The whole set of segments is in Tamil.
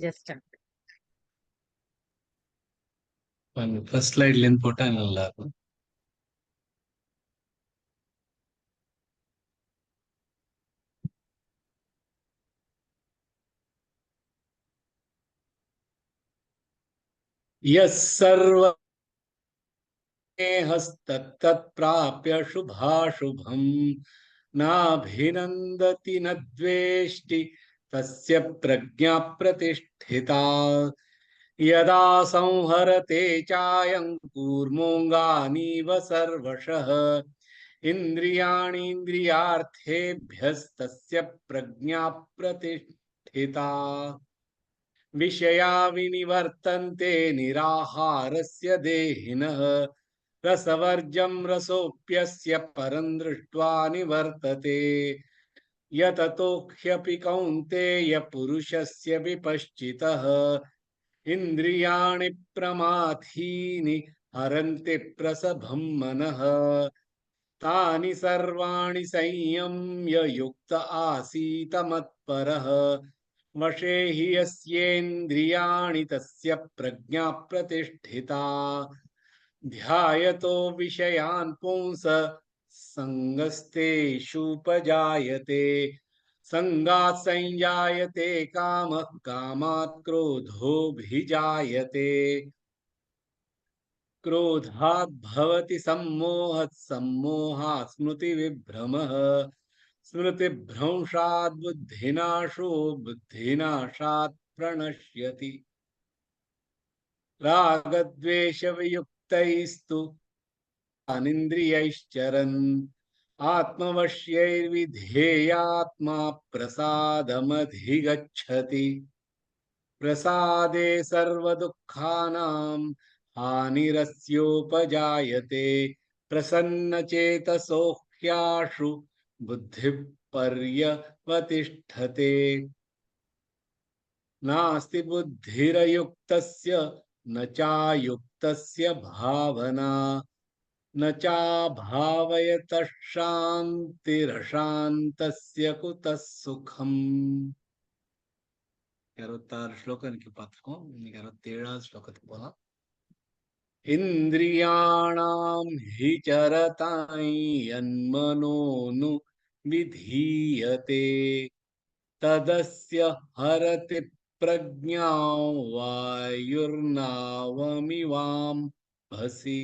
just ஃபர்ஸ்ட் ஸ்லைட்ல இருந்து போட்டா நல்லா இருக்கும். यः सर्वमेहस्तत्तत्प्राप्य शुभाशुभम् नाभिनन्दति न द्वेष्टि तस्य प्रज्ञा प्रतिष्ठिता यदा संहरते चायं कूर्मोऽङ्गानीव सर्वशः इन्द्रियाणीन्द्रियार्थेभ्यस्तस्य प्रज्ञा प्रतिष्ठिता विषया विनिवर्तन्ते निराहारस्य देहिनः रसवर्जं रसोऽप्यस्य परं दृष्ट्वा निवर्तते यततो ह्यपि कौन्तेय पुरुषस्य विपश्चितः इन्द्रियाणि प्रमाथीनि हरन्ति प्रसभं मनः तानि सर्वाणि संयम्य युक्त आसीत मत्परः वशे हि यस्येन्द्रियाणि तस्य प्रज्ञा प्रतिष्ठिता ध्यायतो विषयान् पुंस संगस्तेषुपजायते संगात् संजायते कामः कामात् क्रोधोऽभिजायते क्रोधात् भवति सम्मोहः सम्मोहात् स्मृतिविभ्रमः स्मृतिभ्रंशात् बुद्धिनाशो बुद्धिनाशात् प्रणश्यति रागद्वेषवियुक्तैस्तु अनिन्द्रियैश्चरन् आत्मवश्यैर्विधेयात्मा प्रसादमधिगच्छति प्रसादे सर्वदुःखानां हानिरस्योपजायते प्रसन्नचेतसो ह्याशु बुद्धिः पर्यवतिष्ठते नास्ति बुद्धिरयुक्तस्य न चायुक्तस्य भावना न चाभावयतः शान्तिरशान्तस्य कुतः सुखम् 66 ஸ்லோகம் பார்த்துக்கோம். இன்னைக்கு 67வது ஸ்லோகத்துக்கு போலாம். இந்திரியாணாம் ஹி சரதாய் யன்மனோனு விதீயதே ததஸ்ய ஹரதி பிரஜ்ஞாம் வாயுர்நாவமிவாம் பசி.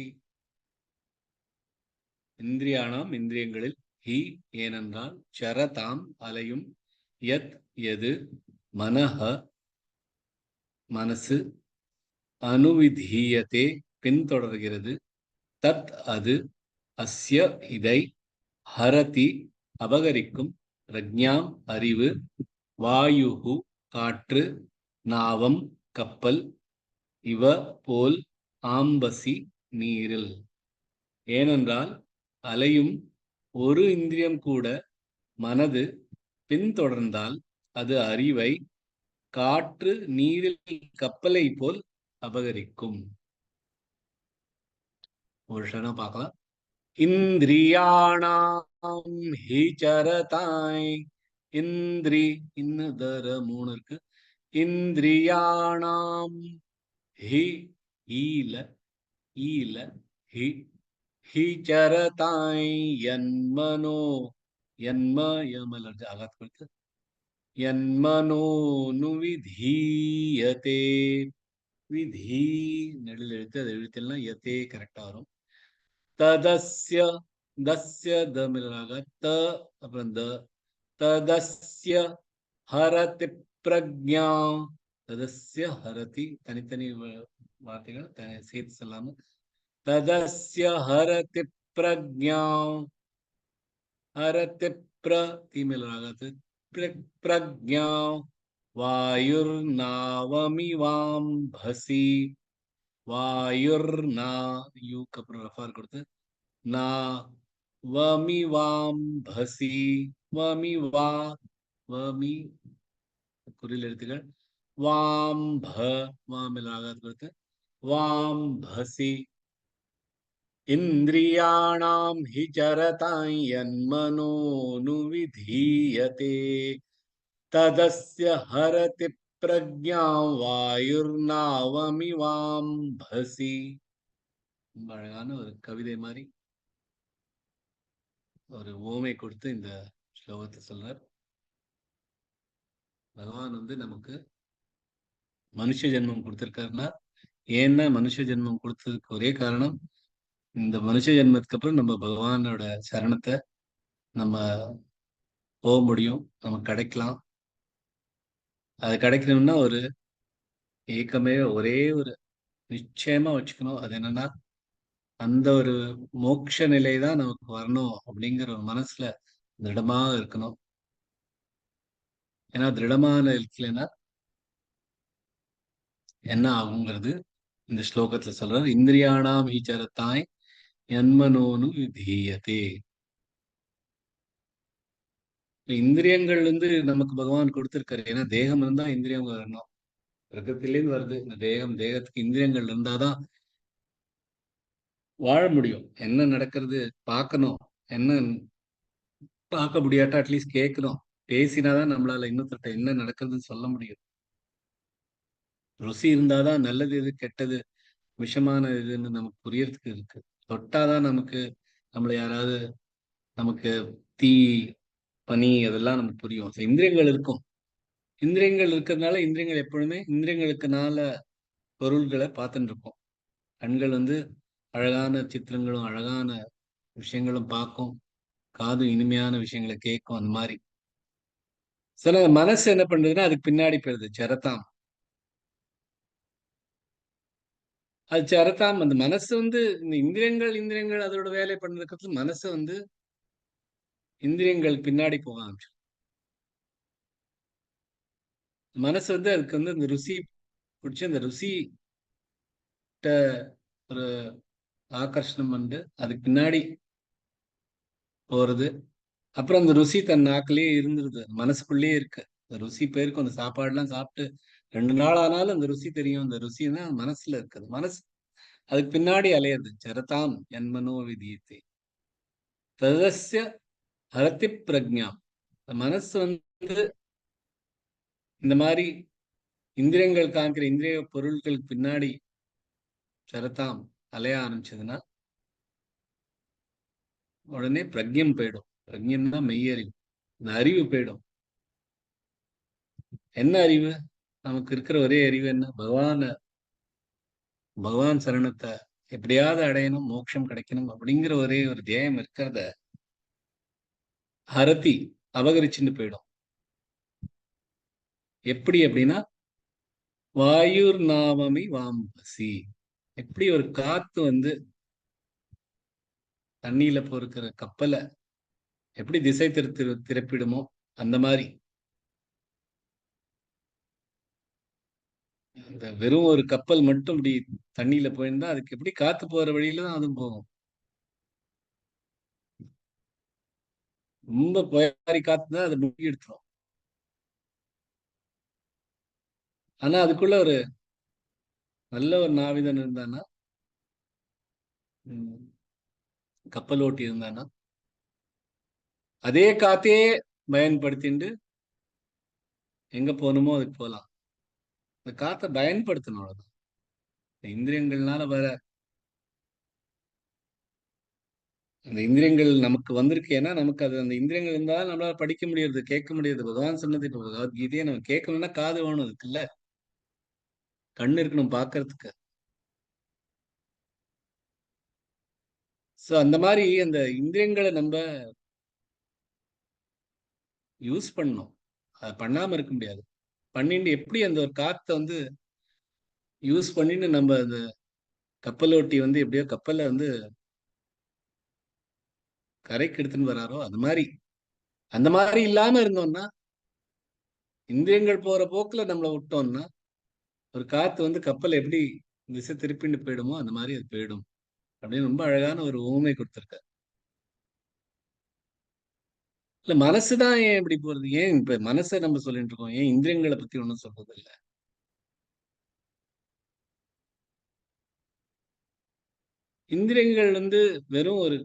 இந்திரியாணாம் இந்திரியங்களில் ஹி ஏனென்றால் சரதாம் அலையும் யத் எது மனஹ மனசு அனுவிதீயத்தே பின்தொடர்கிறது தத் அது அஸ்ய இதை ஹரதி அபகரிக்கும் பிரஜ்ஞாம் அறிவு வாயுகு காற்று நாவம் கப்பல் இவ போல் ஆம்பசி நீரில். ஏனென்றால் அலையும் ஒரு இந்திரியம் கூட மனது பின்தொடர்ந்தால் அது அறிவை காற்று நீரில் கப்பலை போல் அபகரிக்கும். ஒரு க்ஷணம் பார்க்கலாம். இந்திரியாணாம் ஹி சரதாய் இந்திரி இன்னதர 3 இருக்கு. இந்திரியாணாம் ஹி ஈல ஈல ஹி ஹி சரதாய் யன்மனோ யன்ம யமலர்ஜ ஆகாத் கொடுத்து யன்மனோனு விதீயதே விதி நெடில் எழுத்து அது எழுத்தெல்லாம் யதே கரெக்டா வரும். ததஸ்ய தஸ்ய தமிழாக த அப்புறம் த ததஸ்ய ஹரதி பிரஜ்ஞா ததஸ்ய ஹரதி தனித்தனி வார்த்தைகள் சேர்த்து சொல்லாம ததஸ்ய ஹரதி பிரஜ்ஞா ஹரதி பிரதிமிழாக பிரஜ்ஞா வாயுர்நாவமிவாம் பசி வாயுர்னா யூக்கு அப்புறம் ரஃபார் கொடுத்து நா வமிவாம் பசி வமி வா வமி குறில் எழுத்துக்கள் வாம் ப வாமிலாக கொடுத்து வாம் பசி. இந்திரியாணாம் ஹி சரதாய் யன்மனோனு விதீயதே ததஸ்ய ஹரதி பிரக்ஞாம் வாயுர்நாவமிவாம்பசி. ரொம்ப அழகான ஒரு கவிதை மாதிரி ஒரு ஓமை கொடுத்து இந்த ஸ்லோகத்தை சொல்றார். பகவான் வந்து நமக்கு மனுஷ ஜென்மம் கொடுத்திருக்காருன்னா, ஏன்னா மனுஷ ஜென்மம் கொடுத்ததுக்கு ஒரே காரணம், இந்த மனுஷ ஜென்மத்துக்கு அப்புறம் நம்ம பகவானோட சரணத்தை நம்ம போக முடியும், நமக்கு கிடைக்கலாம். அது கிடைக்கணும்னா ஒரு ஏக்கமே ஒரே ஒரு நிச்சயமா வச்சுக்கணும். அது என்னன்னா, அந்த ஒரு மோட்ச நிலை தான் நமக்கு வரணும் அப்படிங்கிற ஒரு மனசுல திருடமா இருக்கணும். ஏன்னா திருடமான இருக்கலைன்னா என்ன ஆகுங்கிறது இந்த ஸ்லோகத்துல சொல்றாரு. இந்திரியாணாம் ஈச்சரத்தாய் யன்மனோனு விதீயதே. இந்திரியங்கள் வந்து நமக்கு பகவான் கொடுத்திருக்காரு. ஏன்னா தேகம் இருந்தா இந்திரியம் வரணும். பிரகிருத்திலேருந்து வருது இந்த தேகம். தேகத்துக்கு இந்திரியங்கள் இருந்தாதான் வாழ முடியும். என்ன நடக்கிறது பார்க்கணும். என்ன பார்க்க முடியாட்டா அட்லீஸ்ட் கேட்கணும். பேசினாதான் நம்மளால இன்னொருத்தர்ட்ட என்ன நடக்குதுன்னு சொல்ல முடியும். ருசி இருந்தாதான் நல்லது எது கெட்டது விஷமான இதுன்னு நமக்கு புரியறதுக்கு இருக்கு. தொட்டாதான் நமக்கு நம்மள யாராவது நமக்கு தீ பனி அதெல்லாம் நமக்கு புரியும். இந்திரியங்கள் இருக்கும். இந்திரியங்கள் இருக்கிறதுனால இந்திரியங்கள் எப்பொழுதுமே இந்திரியங்களுக்குனால பொருள்களை பார்த்துட்டு இருக்கோம். கண்கள் வந்து அழகான சித்திரங்களும் அழகான விஷயங்களும் பார்க்கும். காது இனிமையான விஷயங்களை கேட்கும். அந்த மாதிரி சில மனசு என்ன பண்றதுன்னா அதுக்கு பின்னாடி போயிருது. சரத்தாம். அது சரத்தாம். அந்த மனசு வந்து இந்த இந்திரியங்கள் இந்திரியங்கள் அதோட வேலை பண்ணதுக்கு மனசு வந்து இந்திரியங்கள் பின்னாடி போக ஆரம்பிச்சு. மனசு வந்து அதுக்கு வந்து அந்த ருசி பிடிச்சி அந்த ருசிட்ட ஒரு ஆகர்ஷணம் வந்து அதுக்கு பின்னாடி போறது. அப்புறம் அந்த ருசி தன் நாக்கிலேயே இருந்துருது. மனசுக்குள்ளேயே இருக்கு. அந்த ருசி போயிருக்கும். அந்த சாப்பாடுலாம் சாப்பிட்டு 2 நாள் ஆனாலும் அந்த ருசி தெரியும். அந்த ருசி தான் மனசுல இருக்குது. மனசு அதுக்கு பின்னாடி அலையுது. சரதாம் என்மனோ விதியத்தை ததஸ்ய ஹரதி பிரக்ஞா. மனசு வந்து இந்த மாதிரி இந்திரியங்கள் காண்கிற இந்திரிய பொருட்களுக்கு பின்னாடி சரதாம் அலைய ஆரம்பிச்சதுன்னா உடனே பிரக்ஞம் போயிடும். பிரக்ஞம்னா மெய்யறிவு. இந்த அறிவு போயிடும். என்ன அறிவு? நமக்கு இருக்கிற ஒரே அறிவு என்ன? பகவான் சரணத்தை எப்படியாவது அடையணும், மோட்சம் கிடைக்கணும் அப்படிங்கிற ஒரே ஒரு தியாயம் இருக்கிறத ஹரதி அபகரிச்சுட்டு போயிடும். எப்படி அப்படின்னா வாயுர் நாமமி வாம்பசி. எப்படி ஒரு காத்து வந்து தண்ணியில பொறுக்கிற கப்பலை எப்படி திசை திருப்பிடுமோ அந்த மாதிரி இந்த வெறும் ஒரு கப்பல் மட்டும் இப்படி தண்ணியில போயிருந்தா அதுக்கு எப்படி காத்து போற வழியில தான் அதுவும் போகும். ரொம்ப புயலாரி காத்து தான் அதை முக்கி எடுத்துரும். ஆனா அதுக்குள்ள ஒரு நல்ல ஒரு நாவிதன் இருந்தான்னா, கப்பல் ஓட்டி இருந்தான்னா அதே காத்தையே பயன்படுத்திட்டு எங்க போகணுமோ அதுக்கு போகலாம். இந்த காத்தை பயன்படுத்தணும். அவ்வளவுதான். இந்திரியங்கள்னால வர அந்த இந்திரியங்கள் நமக்கு வந்திருக்கு. ஏன்னா நமக்கு அது அந்த இந்திரியங்கள் இருந்தாலும் நம்மளால படிக்க முடியாது, கேட்க முடியாது. பகவான் சொன்னது இப்ப பகவத்கீதையை நம்ம கேட்கணும்னா காது வேணும். இருக்குல்ல கண்ணு இருக்கணும் பாக்குறதுக்கு. சோ அந்த மாதிரி அந்த இந்திரியங்களை நம்ம யூஸ் பண்ணணும். அதை பண்ணாம இருக்க முடியாது. பண்ணிட்டு எப்படி அந்த ஒரு காத்தை வந்து யூஸ் பண்ணிட்டு நம்ம அந்த கப்பலோட்டி வந்து எப்படியோ கப்பலை வந்து கரைக்கு எடுத்துன்னு வராரோ அது மாதிரி அந்த மாதிரி இல்லாம இருந்தோம்னா இந்திரியங்கள் போற போக்குல நம்மளை விட்டோம்னா ஒரு காத்து வந்து கப்பல் எப்படி திசை திருப்பின்னு போயிடுமோ அந்த மாதிரி அது போயிடும் அப்படின்னு ரொம்ப அழகான ஒரு ஊமை கொடுத்திருக்காரு. இல்ல மனசுதான் ஏன் இப்படி போறது? ஏன் இப்ப மனசை நம்ம சொல்லிட்டு இருக்கோம்? ஏன் இந்திரியங்களை பத்தி ஒண்ணும் சொல்றது இல்ல? இந்திரியங்கள் வந்து வெறும் ஒரு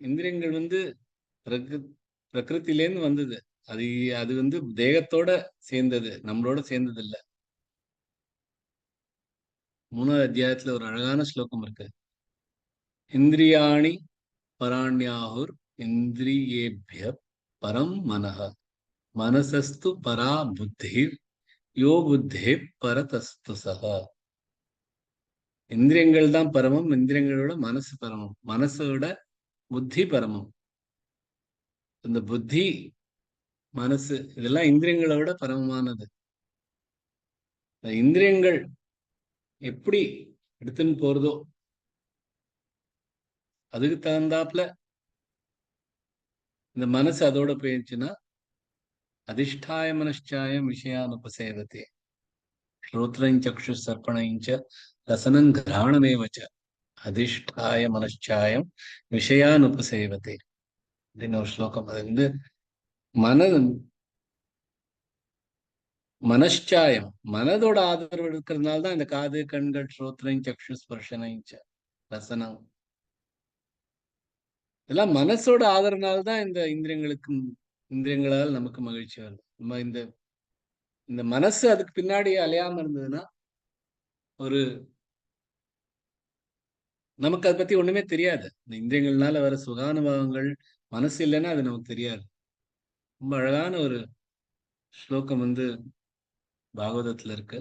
இந்திரியங்கள் வந்து பிரகிருத்திலேருந்து வந்தது. அது அது வந்து தேகத்தோட சேர்ந்தது, நம்மளோட சேர்ந்தது இல்ல. 3வது அத்தியாயத்துல ஒரு அழகான ஸ்லோகம் இருக்கு. இந்திரியாணி பராண்யாஹுர் இந்திரியேபிய பரம் மனஹ மனசஸ்து பரா புத்தி யோ புத்தே பரதஸ்து சக. இந்திரியங்கள் தான் பரமம், இந்திரியங்களோட மனசு பரமம், மனசோட புத்தி பரமம். இந்த புத்தி, மனசு இதெல்லாம் இந்திரியங்களோட பரமமானது. இந்திரியங்கள் எப்படி எடுத்துன்னு போறதோ அதுக்கு தகுந்தாப்புல இந்த மனசு அதோட போயிடுச்சுன்னா அதிஷ்டாய மனச்சாயம் விஷயானுபசேவத்தே ஸ்ரோத்ரஞ்சக்ஷு சர்ப்பணஞ்ச ரசனம் கிரகணமேவச்ச அதிஷ்டாய மனச்சாயம் விஷயானுபசேவத்தே அப்படின்னு ஒரு ஸ்லோகம். அது வந்து மன மனச்சாயம் மனதோட ஆதரவு எடுக்கிறதுனால தான் இந்த காது, கண்கள், ஸ்ரோத்ரம், சக்ஷு, ஸ்பர்ஷனம், ரசனம் இதெல்லாம் மனசோட ஆதரவுனால தான் இந்த இந்திரியங்களால் நமக்கு மகிழ்ச்சி வருது. நம்ம இந்த இந்த மனசு அதுக்கு பின்னாடி அலையாம இருந்ததுன்னா ஒரு நமக்கு அதை பத்தி ஒண்ணுமே தெரியாது. இந்த இந்திரியங்கள்னால வர சுகானுபவங்கள் மனசு இல்லைன்னா அது நமக்கு தெரியாது. ரொம்ப அழகான ஒரு ஸ்லோகம் வந்து பாகவதத்துல இருக்கு.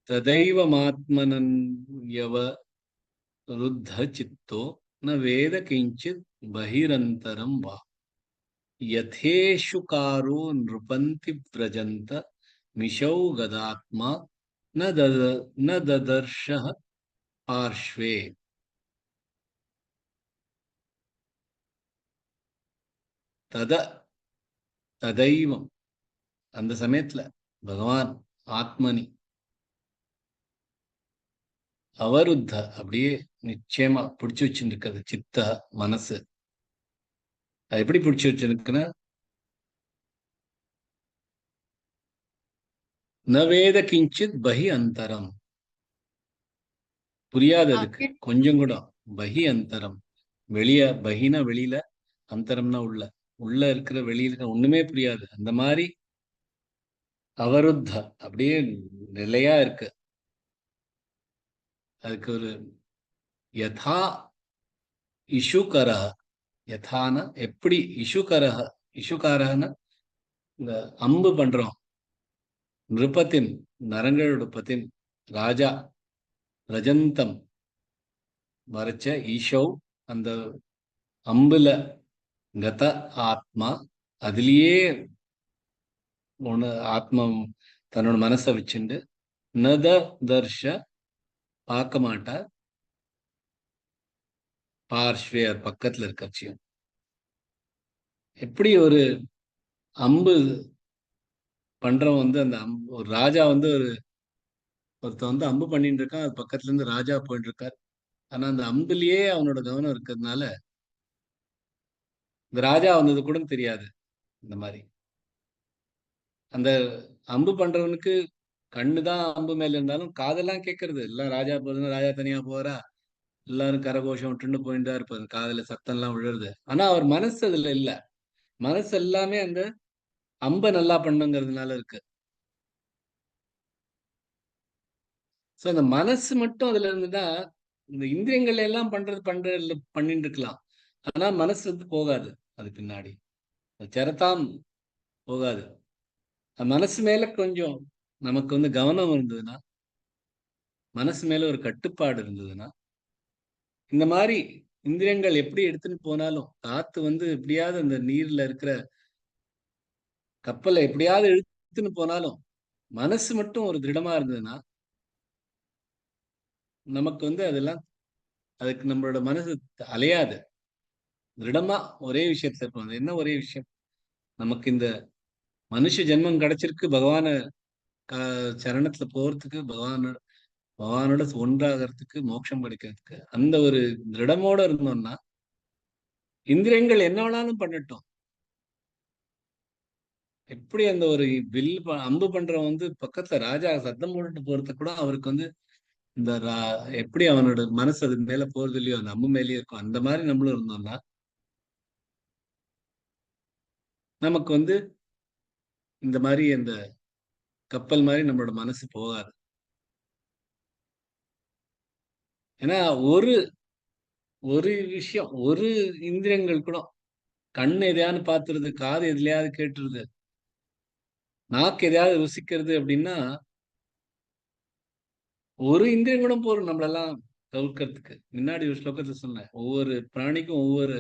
ததைவமாத்மனன் யவ ருத்த சித்தோ ந வேத கிஞ்சித் பகிரந்தரம் வா யதேஷுகாரோ நிருபந்தி பிரஜந்த மிஷௌ கதாத்மா ந ததர்ஷ பார்ஷ்வே. தத ததைவம் அந்த சமயத்துல பகவான் ஆத்மனி அவருத்த அப்படியே நிச்சயமா பிடிச்சு வச்சுருக்கிறது. சித்த மனசு அது எப்படி பிடிச்சு வச்சிருக்குன்னா ந வேத கிஞ்சித் பஹி அந்தரம். புரியாது அதுக்கு கொஞ்சம் கூட. பஹி அந்தரம் வெளிய, பஹினா வெளியில, அந்தரம்னா உள்ள. உள்ள இருக்கிற வெளியில இருக்கிற ஒண்ணுமே புரியாது. அந்த மாதிரி அவருத்த அப்படியே நிலையா இருக்கு. அதுக்கு ஒரு யதா இஷுகரஹ, யதான எப்படி, இஷுகரஹ இஷுகாரஹன இந்த அம்பு பண்றோம். நிருபத்தின் நரங்களோட பத்தின் ராஜா ரஜந்தம் வரைச்ச ஈஷவ் அந்த அம்புல கத ஆத்மா அதுலயே ஒண்ணு ஆத்மா தன்னோட மனசை வச்சுண்டு நத தர்ஷ பார்க்க மாட்டா பார்ஷ்வேர் பக்கத்துல இருக்கச்சியும். எப்படி ஒரு அம்பு பண்றவன் வந்து அந்த ஒரு ராஜா வந்து ஒருத்தன் வந்து அம்பு பண்ணிட்டு இருக்கான், அது பக்கத்துல இருந்து ராஜா போயிட்டு இருக்கார். ஆனா அந்த அம்புலயே அவனோட கவனம் இருக்கிறதுனால இந்த ராஜா வந்தது கூட தெரியாது. இந்த மாதிரி அந்த அம்பு பண்றவனுக்கு கண்ணுதான் அம்பு மேல இருந்தாலும் காதெல்லாம் கேட்கறது எல்லாம் ராஜா போறதுன்னா ராஜா தனியா போறா, எல்லாரும் கரகோஷம் விட்டுன்னு போயிட்டு தான் இருப்பாரு, காதுல சத்தம் எல்லாம் விழுறது. ஆனா அவர் மனசு அதுல இல்ல. மனசு எல்லாமே அந்த அம்ப நல்லா பண்ணுங்கிறதுனால இருக்கு. சோ அந்த மனசு மட்டும் அதுல இருந்துதான் இந்த இந்திரியங்கள் எல்லாம் பண்ணிட்டு இருக்கலாம். ஆனா மனசு வந்து போகாது அது பின்னாடி, அது செரத்தாம் போகாது. மனசு மேல கொஞ்சம் நமக்கு வந்து கவனம் இருந்ததுன்னா, மனசு மேல ஒரு கட்டுப்பாடு இருந்ததுன்னா, இந்த மாதிரி இந்திரியங்கள் எப்படி எடுத்துன்னு போனாலும் காத்து வந்து எப்படியாவது அந்த நீர்ல இருக்கிற கப்பலை எப்படியாவது இழுத்துன்னு போனாலும் மனசு மட்டும் ஒரு திருடமா இருந்ததுன்னா நமக்கு வந்து அதெல்லாம் அதுக்கு நம்மளோட மனசு அலையாது. திருடமா ஒரே விஷயத்துல இருக்கும். அது என்ன ஒரே விஷயம்? நமக்கு இந்த மனுஷ ஜென்மம் கிடைச்சிருக்கு பகவான சரணத்துல போறதுக்கு, பகவானோட ஒன்றாகிறதுக்கு, மோட்சம் கிடைக்கிறதுக்கு. அந்த ஒரு திருடமோட இருந்தோம்னா இந்திரியங்கள் என்ன வேணாலும் பண்ணட்டும். எப்படி அந்த ஒரு அம்பு பண்றவன் வந்து பக்கத்துல ராஜா சத்தம் போட்டுட்டு போறது கூட அவருக்கு வந்து இந்த எப்படி அவனோட மனசு அது மேல போறது இல்லையோ, அந்த அம்பு மேலேயே இருக்கும். அந்த மாதிரி நம்மளும் இருந்தோம்னா நமக்கு இந்த மாதிரி அந்த கப்பல் மாதிரி நம்மளோட மனசு போகாது. ஏன்னா ஒரு ஒரு விஷயம், ஒரு இந்திரியங்கள் கூட, கண் எதையாவது பாத்துருது, காது எதுலயாவது கேட்டுருது, நாக்கு எதையாவது ருசிக்கிறது அப்படின்னா, ஒரு இந்திரியம் கூட போதும் நம்மளெல்லாம் தவிர்க்கிறதுக்கு. முன்னாடி ஒரு ஸ்லோகத்துல சொன்னேன், ஒவ்வொரு பிராணிக்கும் ஒவ்வொரு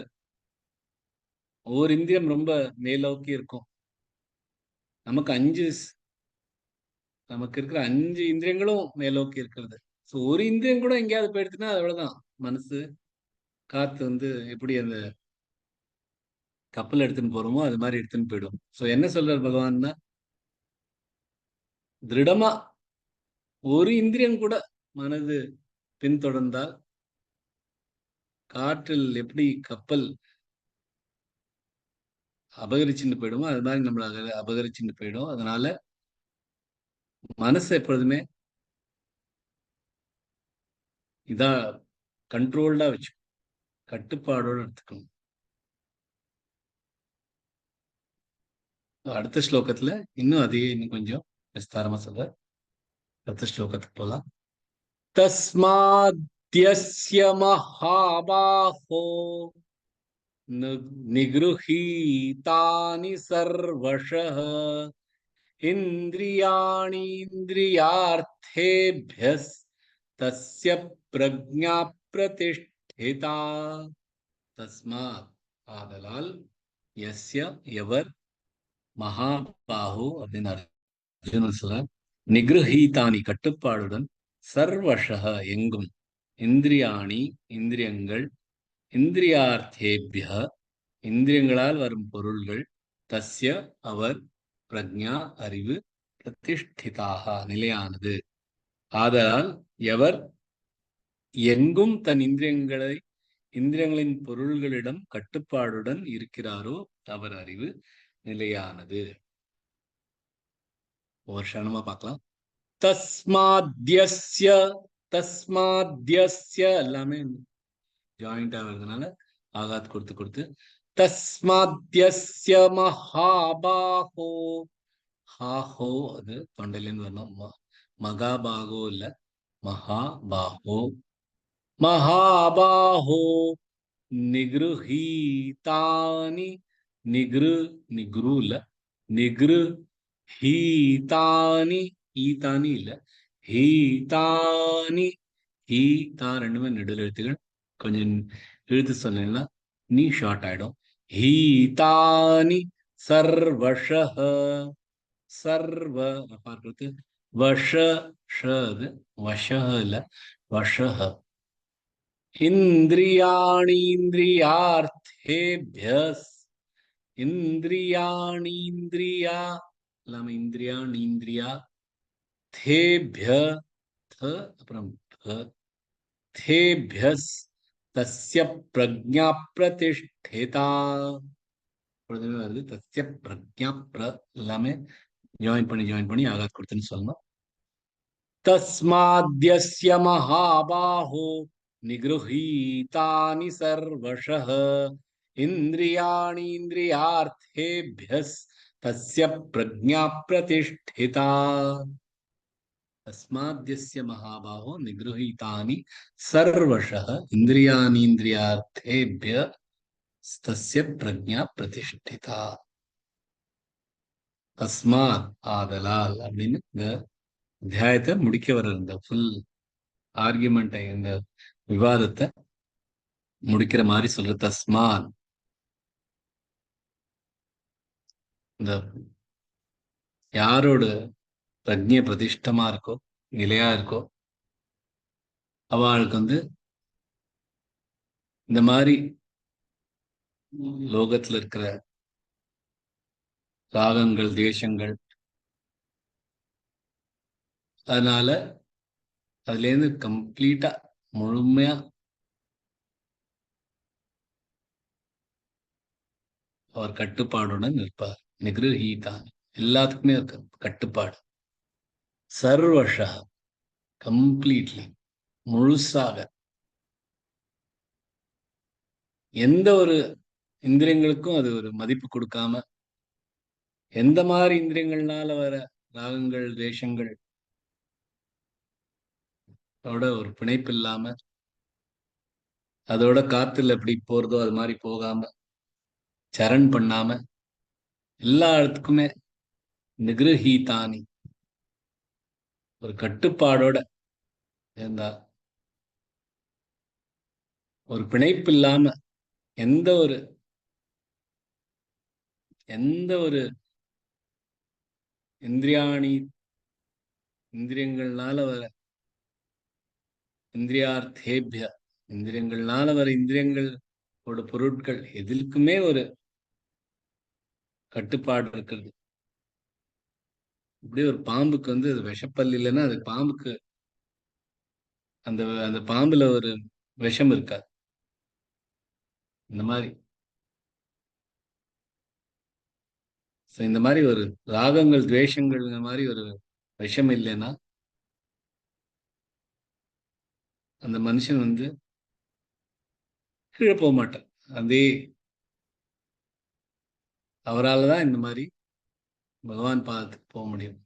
ஒவ்வொரு இந்திரியம் ரொம்ப மேலோக்கி இருக்கும். நமக்கு நமக்கு இருக்கிற 5 இந்திரியங்களும் மேலோக்கி இருக்கிறது. ஸோ ஒரு இந்திரியம் கூட எங்கேயாவது போயிடுச்சுன்னா அது அவ்வளவுதான். மனசு, காத்து எப்படி அந்த கப்பல் எடுத்துன்னு போறோமோ அது மாதிரி எடுத்துன்னு போயிடும். ஸோ என்ன சொல்றார் பகவான்னா, திருடமா ஒரு இந்திரியம் கூட மனது பின்தொடர்ந்தால், காற்றில் எப்படி கப்பல் அபகரிச்சுட்டு போயிடுமோ அது மாதிரி நம்மள அபகரிச்சுட்டு போயிடும். அதனால மனசை எப்பொழுதுமே இதா கண்ட்ரோல்டா வச்சு, கட்டுப்பாடோட எடுத்துக்கணும். அடுத்த ஸ்லோகத்துல இன்னும் கொஞ்சம் விஸ்தாரமா சொல்ற. அடுத்த ஸ்லோகத்துக்கு போலாம். தஸ்மாத்யஸ்ய மகாபாஹோ நிகృహீதானி சர்வஷः இந்திரியாணீந்திரியார்த்தேभ्यस् தஸ்ய பிரஜ்ஞா பிரதிஷ்டிதா. தஸ்மாத் ஆதலால், யஸ்ய எவர், மகாபாஹு அப்படின்னு அர்ஜுனன் சொல்ற, நிகிருஹீதானி கட்டுப்பாடுடன், சர்வஷக எங்கும், இந்திரியாணி இந்திரியங்கள், இந்திரியார்த்தேபிய இந்திரியங்களால் வரும் பொருள்கள், தஸ்ய அவர், பிரக்ஞா அறிவு, பிரதிஷ்டிதாக நிலையானது. ஆதலால் எவர் எங்கும் தன் இந்திரியங்களின் பொருள்களிடம் கட்டுப்பாடுடன் இருக்கிறாரோ அவர் அறிவு நிலையானது. ஒரு க்ஷணமா பார்க்கலாம். தஸ்மாத்யஸ்ய, தஸ்மாத்யஸ்ய எல்லாமே ஜாயிண்ட் ஆகிறதுனால ஆகாத் கொடுத்து கொடுத்து, தஸ்மாத்யஸ்ய மகாபாஹோ, ஹாஹோ அது தொண்டையிலேருந்து வரணும். மகாபாகோ இல்ல, மகாபாஹோ. மகாபாஹோ நிகிருஹீதானி, நிக்ரு இல்ல, நிகிருஹீதானி, ஈதானி இல்ல, ஹீதானி, ஹீதா ரெண்டுமே நெடுல் எழுத்துகள். கொஞ்சம் இழுத்து சொன்னீங்கன்னா நீ ஷார்ட் ஆயிடும். ஹீதானி சர்வஷஹ, சர்வ பார்க்கறது வஷ, அது வஷஹ இல்ல, வஷஹ. இந்திரியாணீந்திரியார்த்தேபியஸ், இந்திரியாணீந்திரியா எல்லாமே இந்திரியாணீந்திரியா, தேபிய, அப்புறம் தேபியஸ் தஸ்ய பிரஜ்ஞா பிரதிஷ்டிதா. வருது தஸ்ய பிரஜ்ஞா எல்லாமே ஜாயின் பண்ணி ஆகாத் கொடுத்துன்னு சொல்லணும். தஸ்மாத்யஸ்ய மகாபாஹோ நிகிருஹீதானி சர்வஷः இந்திரியாணீந்திரியார்த்தேபியஸ் தஸ்ய பிரஜ்ஞா பிரதிஷ்டிதா. தஸ்மாத்யஸ்ய மகாபாஹோ நிகிருஹீதானி சர்வஷः இந்திரியாணீந்திரியார்த்தேபியः தஸ்ய பிரஜ்ஞா பிரதிஷ்டிதா. தஸ்மாத் ஆதலால் அப்படின்னு இந்த அத்தியாயத்தை முடிக்க வர இந்த ஃபுல் ஆர்கியூமெண்ட்டை, இந்த விவாதத்தை முடிக்கிற மாதிரி சொல்ற. தஸ்மாத் இந்த யாரோட பிரஜ்ஞை பிரதிஷ்டமா இருக்கோ, நிலையா இருக்கோ, அவளுக்கு இந்த மாதிரி லோகத்துல இருக்கிற ராகங்கள், தேசங்கள், அதனால அதுல இருந்து கம்ப்ளீட்டா முழுமையா அவர் கட்டுப்பாடுடன் இருப்பார். நிகிருஹீதான் எல்லாத்துக்குமே இருக்க கட்டுப்பாடு. சர்வஷா கம்ப்ளீட்லி முழுசாக, எந்த ஒரு இந்திரியங்களுக்கும் அது ஒரு மதிப்பு கொடுக்காம எந்த மாதிரி இந்திரியங்கள்னால வர ராகங்கள் தேசங்கள் அதோட ஒரு பிணைப்பு இல்லாம, அதோட காத்துல எப்படி போறதோ அது மாதிரி போகாம, சரண் பண்ணாம, எல்லா இடத்துக்குமே நிகிரஹீதானி ஒரு கட்டுப்பாடோட இருந்தா, ஒரு பிணைப்பு இல்லாம எந்த ஒரு எந்த ஒரு இந்திரியாணி இந்திரியங்கள்னால வர இந்திரியார்த்தேபிய இந்திரியங்கள்னால வர இந்திரியங்களோட பொருட்கள் எதிலுக்குமே ஒரு கட்டுப்பாடு இருக்கிறது. இப்படி ஒரு பாம்புக்கு வந்து அது விஷப்பல் இல்லைன்னா அது பாம்புக்கு அந்த அந்த பாம்புல ஒரு விஷம் இருக்காது. இந்த மாதிரி இந்த மாதிரி ஒரு ராகங்கள் துவேஷங்கள் இந்த மாதிரி ஒரு விஷம் இல்லைன்னா அந்த மனுஷன் வந்து கீழே போக மாட்டான். அதே அவரால் தான் இந்த மாதிரி பகவான் பாதத்துக்கு போக முடியும்.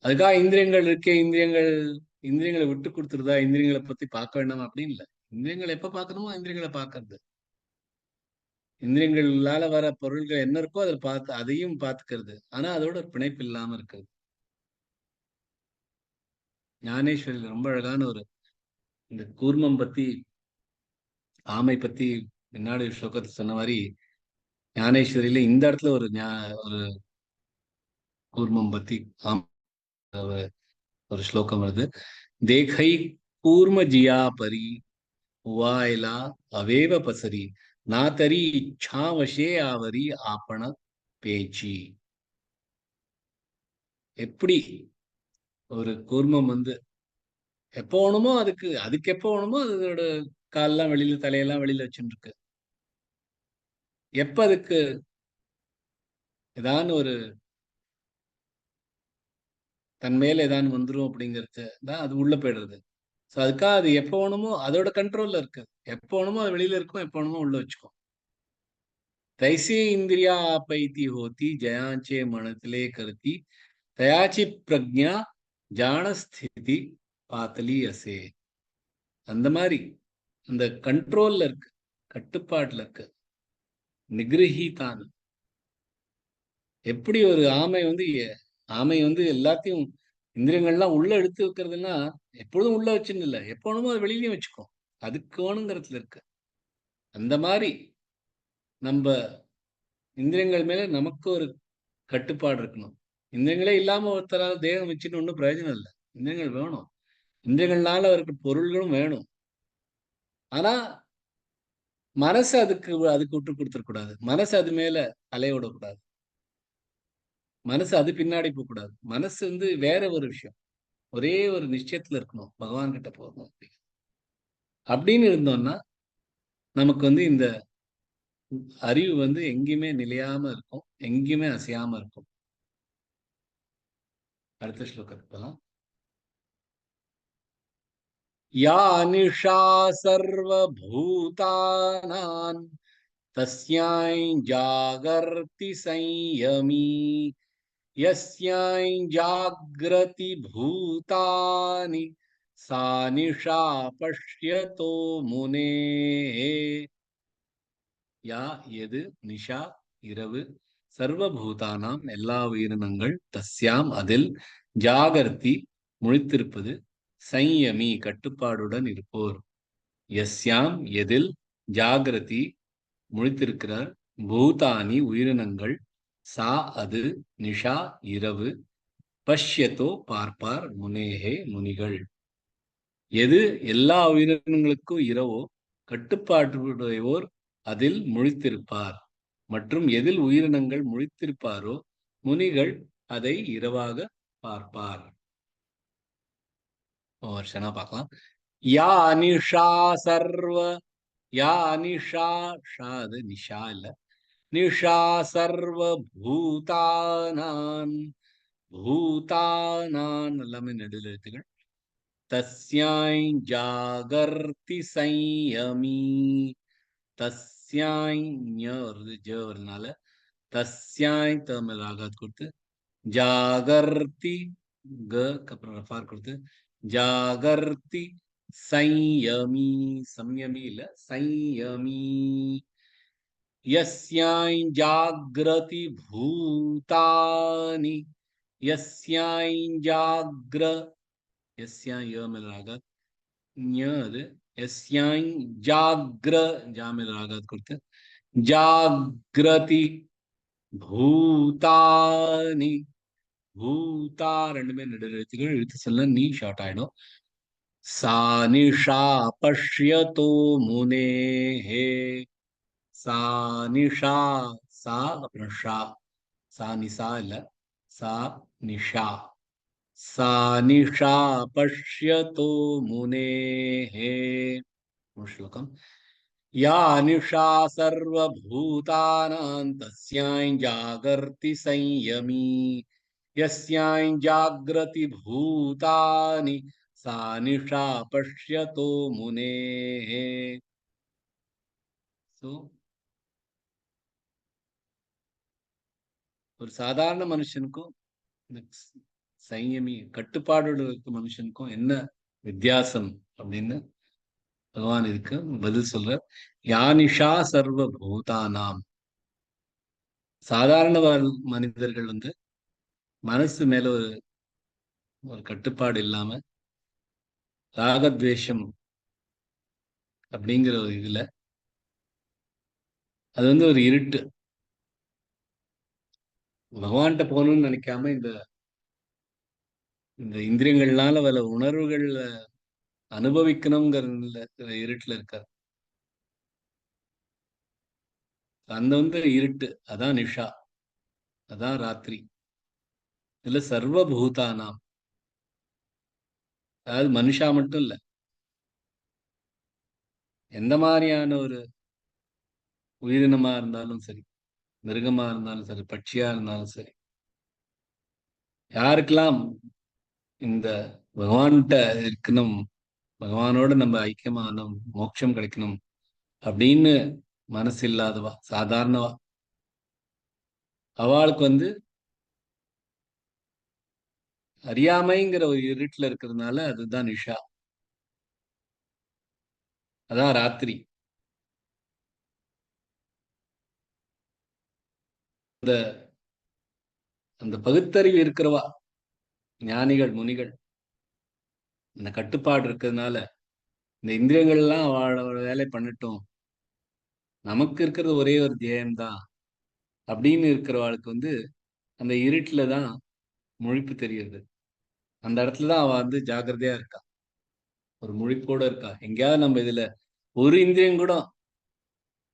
அதுக்காக இந்திரியங்கள் இருக்கே, இந்திரியங்களை விட்டு கொடுத்துருதா, இந்திரியங்களை பத்தி பார்க்க வேண்டாம் அப்படின்னு இல்லை. இந்திரியங்களை எப்ப பார்க்கணுமோ இந்திரியங்களை பார்க்கறது, இந்திரியங்களால வர பொருள்கள் என்ன இருக்கோ அதை பார்த்து அதையும் பார்த்துக்கிறது. ஆனா அதோட பிணைப்பு இல்லாம இருக்கிறது. ஞானேஸ்வரியில் ரொம்ப அழகான ஒரு இந்த கூர்மம் பத்தி ஆமை பத்தி முன்னாடி ஸ்லோகத்தை சொன்ன மாதிரி ஞானேஸ்வரியில இந்த இடத்துல ஒரு கூர்மம் பத்தி ஒரு ஸ்லோகம் வருது. தேகை கூர்ம ஜியா பரி உவாயலா அவேவ பசரி நாத்தரி இச்சாவசே ஆவரி ஆப்பண பேச்சு. எப்படி ஒரு கூர்மம் வந்து எப்போ வேணுமோ அதுக்கு அதுக்கு எப்போ வேணுமோ அதோட காலெல்லாம் வெளியில தலையெல்லாம் வெளியில வச்சுட்டு இருக்கு. எப்ப அதுக்கு ஏதாவது ஒரு தன் மேல ஏதாவது வந்துரும் அப்படிங்கறது தான் அது உள்ள போயிடுறது. ஸோ அதுக்காக அது எப்போ வேணுமோ அதோட கண்ட்ரோல்ல இருக்கு. எப்போ வேணுமோ அது வெளியில இருக்கும், எப்போ வேணுமோ உள்ள வச்சுக்கும். तैसी इंद्रिया आपैती होती जयांचे मनतले करती தயாச்சி பிரக்ஞா ஜான ஸ்திதி பாத்தலி அசே. அந்த மாதிரி அந்த கண்ட்ரோல்ல இருக்கு, கட்டுப்பாட்டுல இருக்கு, நிகிரஹிதான். எப்படி ஒரு ஆமை வந்து எல்லாத்தையும் இந்திரியங்கள்லாம் உள்ள எடுத்து வைக்கிறதுன்னா எப்பொழுதும் உள்ள வச்சுன்னு இல்லை, எப்போ வேணுமோ அது வெளியிலயும் வச்சுக்கும், அதுக்கு வேணுங்கிறதுல இருக்கு. அந்த மாதிரி நம்ம இந்திரியங்கள் மேல நமக்கு ஒரு கட்டுப்பாடு இருக்கணும். இந்திரியங்களே இல்லாம ஒருத்தரால் தேகம் வச்சுன்னு ஒன்றும் பிரயோஜனம் இல்லை. இந்திரியங்கள் வேணும், இந்திரியங்கள்னால அவருக்கு பொருள்களும் வேணும். ஆனா மனசு அதுக்கு அதுக்கு விட்டு கொடுத்துடக்கூடாது. மனசு அது மேல அலைய விடக்கூடாது. மனசு அது பின்னாடி போகக்கூடாது. மனசு வந்து வேற ஒரு விஷயம். ஒரே ஒரு நிச்சயத்துல இருக்கணும், பகவான் கிட்ட போகணும் அப்படின்னு இருந்தோம்னா நமக்கு வந்து இந்த அறிவு வந்து எங்கேயுமே நிலையாம இருக்கும், எங்கேயுமே அசையாம இருக்கும். அடுத்த ஸ்லோகத்துக்கு போகலாம். யா நிஷா சர்வபூதானான் तस्यां जागर्ति संयमी यस्यां जाग्रति भूतानि सा निशा पश्यतो मुनेः. யா எது நிஷா இரவு சர்வபூதானாம் எல்லா உயிரினங்கள் தஸ்யாம் அதில் ஜாகர்த்தி முழித்திருப்பது சையமி கட்டுப்பாடுடன் இருப்போர் யஸ்யாம் எதில் ஜாகிரதி முழித்திருக்கிறார் பூதானி உயிரினங்கள் சா அது நிஷா இரவு பஷ்யத்தோ பார்ப்பார் முனேகே முனிகள். எது எல்லா உயிரினங்களுக்கும் இரவோ கட்டுப்பாட்டுடையோர் அதில் முழித்திருப்பார். மற்றும் எதில் உயிரினங்கள் முழித்திருப்பாரோ முனிகள் அதை இரவாக பார்ப்பார். வருஷனா பார்க்கலாம். யா நிஷா சர்வ யா நிஷா ஷா அது நிஷா இல்ல, நிஷா சர்வ பூதானான் பூதானான் எல்லாமே நெடுல எழுத்துகள். தஸ்யாய் ஜாகர்த்தி சையமி தஸ்யாய் ஞ வருது ஜ வருதுனால தஸ்யாய் தமிழ் ராகாத் கொடுத்து ஜாகர்த்தி அப்புறம் ரஃபார் கொடுத்து ஜாகர்த்தி சையமி. சம்யமி இல்ல, சையமி. यस्यां जाग्रति भूतानि. यस्यां जाग्र, यस्यां य में रागत ஞ அது. यस्यां जाग्र जा में रागत கொடுத்து जाग्रति भूतानि. பூதா ரெண்டுமே நெடுஎழுத்துகள், எழுத்து சொல்ல நீ ஷார்ட் ஆயிடும். சா நிஷா பஷ்யதோ முனேஹே. சா நிஷா, சா அப்புறம் ஷா, சா நிசா இல்ல, சா நிஷா. சா நிஷா பஷ்யதோ முனேஹே. श्लोकम या निशा सर्वभूतानां तस्यां जागर्ति संयमी. यस्यां जाग्रति भूतानि सा निशा पश्यतो मुनेः. सो ஒரு சாதாரண மனுஷனுக்கும் இந்த சையமி கட்டுப்பாடோட இருக்க மனுஷனுக்கும் என்ன வித்தியாசம் அப்படின்னு பகவான் இதுக்கு பதில் சொல்ற. யானிஷா சர்வ பூதானாம். சாதாரண மனிதர்கள் வந்து மனசு மேல ஒரு கட்டுப்பாடு இல்லாம ராகத்வேஷம் அப்படிங்கிற ஒரு இதுல அது வந்து ஒரு இருட்டு. பகவான்கிட்ட போகணும்னு நினைக்காம இந்த இந்த இந்திரியங்கள்னால வர உணர்வுகள் அனுபவிக்கணுங்கிற இருட்டுல இருக்காரு. அந்த வந்து இருட்டு, அதான் நிஷா, அதான் ராத்திரி. இதுல சர்வபூதானாம், அதாவது மனுஷா மட்டும் இல்ல, எந்த மாதிரியான ஒரு உயிரினமா இருந்தாலும் சரி, மிருகமா இருந்தாலும் சரி, பட்சியா இருந்தாலும் சரி, யாருக்கெல்லாம் இந்த பகவான்கிட்ட இருக்கணும், பகவானோட நம்ம ஐக்கியமானோம், மோட்சம் கிடைக்கணும் அப்படின்னு மனசு இல்லாதவா, சாதாரணவா, அவளுக்கு வந்து அறியாமைங்கிற ஒரு இருட்டுல இருக்கிறதுனால அதுதான் நிஷா, அதான் ராத்திரி. அந்த அந்த பகுத்தறிவு இருக்கிறவா, ஞானிகள் முனிகள், இந்த கட்டுப்பாடு இருக்கிறதுனால இந்த இந்திரியங்கள் எல்லாம் அவளோட வேலை பண்ணட்டும், நமக்கு இருக்கிறது ஒரே ஒரு தியாயம்தான் அப்படின்னு இருக்கிறவாளுக்கு வந்து அந்த இருட்டுல தான் முழிப்பு தெரியுது. அந்த இடத்துலதான் அவ வந்து ஜாக்கிரதையா இருக்கா, ஒரு முழிப்போட இருக்கா. எங்கேயாவது நம்ம இதுல ஒரு இந்திரியம் கூட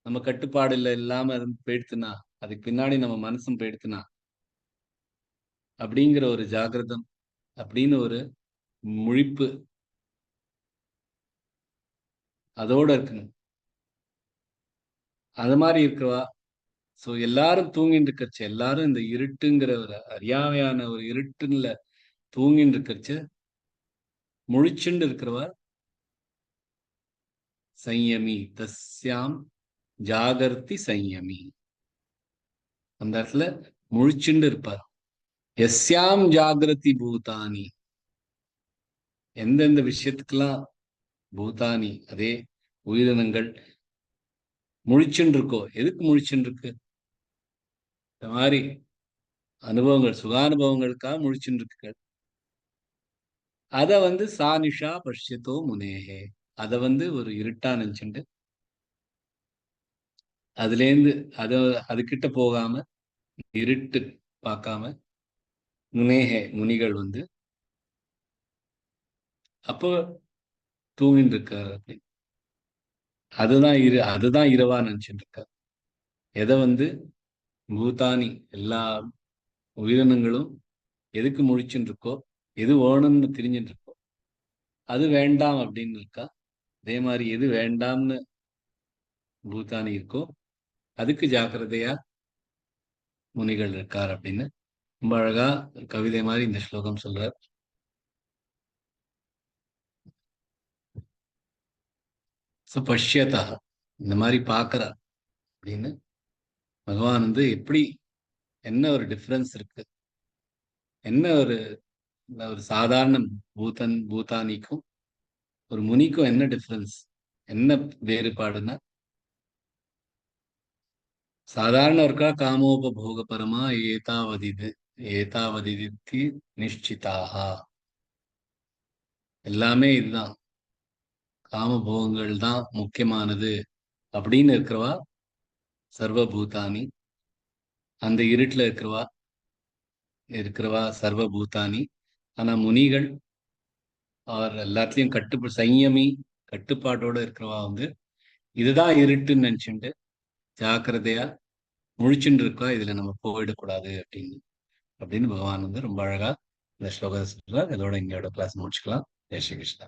நம்ம கட்டுப்பாடு இல்லாம போயிடுத்துனா, அதுக்கு பின்னாடி நம்ம மனசும் போயிடுத்துனா அப்படிங்கிற ஒரு ஜாகிரதம் அப்படின்னு ஒரு முழிப்பு அதோட இருக்கணும். அது மாதிரி இருக்கவா. சோ எல்லாரும் தூங்கிட்டு இருக்கச்சு, எல்லாரும் இந்த இருட்டுங்கிற ஒரு அறியாமையான ஒரு இருட்டுல தூங்கிட்டு இருக்கச்சு, முழிச்சுண்டு இருக்கிறவா சையமி. தஸ்யாம் ஜாகர்த்தி சையமி. அந்த இடத்துல முழிச்சுண்டு இருப்பார். எஸ்யாம் ஜாகிரதி பூதானி. எந்தெந்த விஷயத்துக்கெல்லாம் பூதானி, அதே உயிரினங்கள் முழிச்சுன்னு இருக்கோ, எதுக்கு முழிச்சுன்னு இருக்கு? இந்த மாதிரி அனுபவங்கள், சுகானுபவங்களுக்காக முழிச்சுன்னு இருக்கு. அத வந்து சானிஷா பஷ்யத்தோ முனேகே, அத வந்து ஒரு இருட்டா நினைச்சுட்டு அதுலேருந்து அதுகிட்ட போகாம, இருட்டு பார்க்காம முனேகே முனிகள் வந்து அப்போ தூங்கிட்டு இருக்காரு. அப்படி அதுதான் இரவா நினைச்சுட்டு இருக்காரு. எதை வந்து பூதானி எல்லா உயிரினங்களும் எதுக்கு முழிச்சுட்டு இருக்கோ, எது வேணும்னு தெரிஞ்சுட்டு இருக்கோ, அது வேண்டாம் அப்படின்னு இருக்கா. அதே மாதிரி எது வேண்டாம்னு பூதானி இருக்கோ அதுக்கு ஜாக்கிரதையா முனிகள் இருக்கார் அப்படின்னு ரொம்ப அழகா கவிதை மாதிரி இந்த ஸ்லோகம் சொல்றார். பஷ்யதா, இந்த மாதிரி பாக்குறார் அப்படின்னு பகவான் வந்து எப்படி என்ன ஒரு டிஃபரன்ஸ் இருக்கு? என்ன ஒரு ஒரு சாதாரண பூதானிக்கும் ஒரு முனிக்கும் என்ன டிஃபரன்ஸ்? என்ன வேறுபாடுன்னா, சாதாரணவர்க்கா காமோபபோக பரமா ஏதாவதிதி நிஷ்சிதாக. எல்லாமே இதுதான், காமபோகங்கள் தான் முக்கியமானது அப்படின்னு சர்வபூதானி. அந்த இருட்டுல இருக்கிறவா சர்வபூதானி. ஆனா முனிகள் அவர் எல்லாத்துலயும் சம்யமி, கட்டுப்பாட்டோட இருக்கிறவா இதுதான் இருட்டுன்னு நினைச்சுட்டு ஜாக்கிரதையா முழிச்சுட்டு இருக்கா, இதுல நம்ம போயிடக்கூடாது அப்படின்னு அப்படின்னு பகவான் ரொம்ப அழகா இந்த ஸ்லோகத்தை சொல்றார். இதோட இங்கோட கிளாஸ் முடிச்சுக்கலாம். ஜெய் ஸ்ரீ கிருஷ்ணா.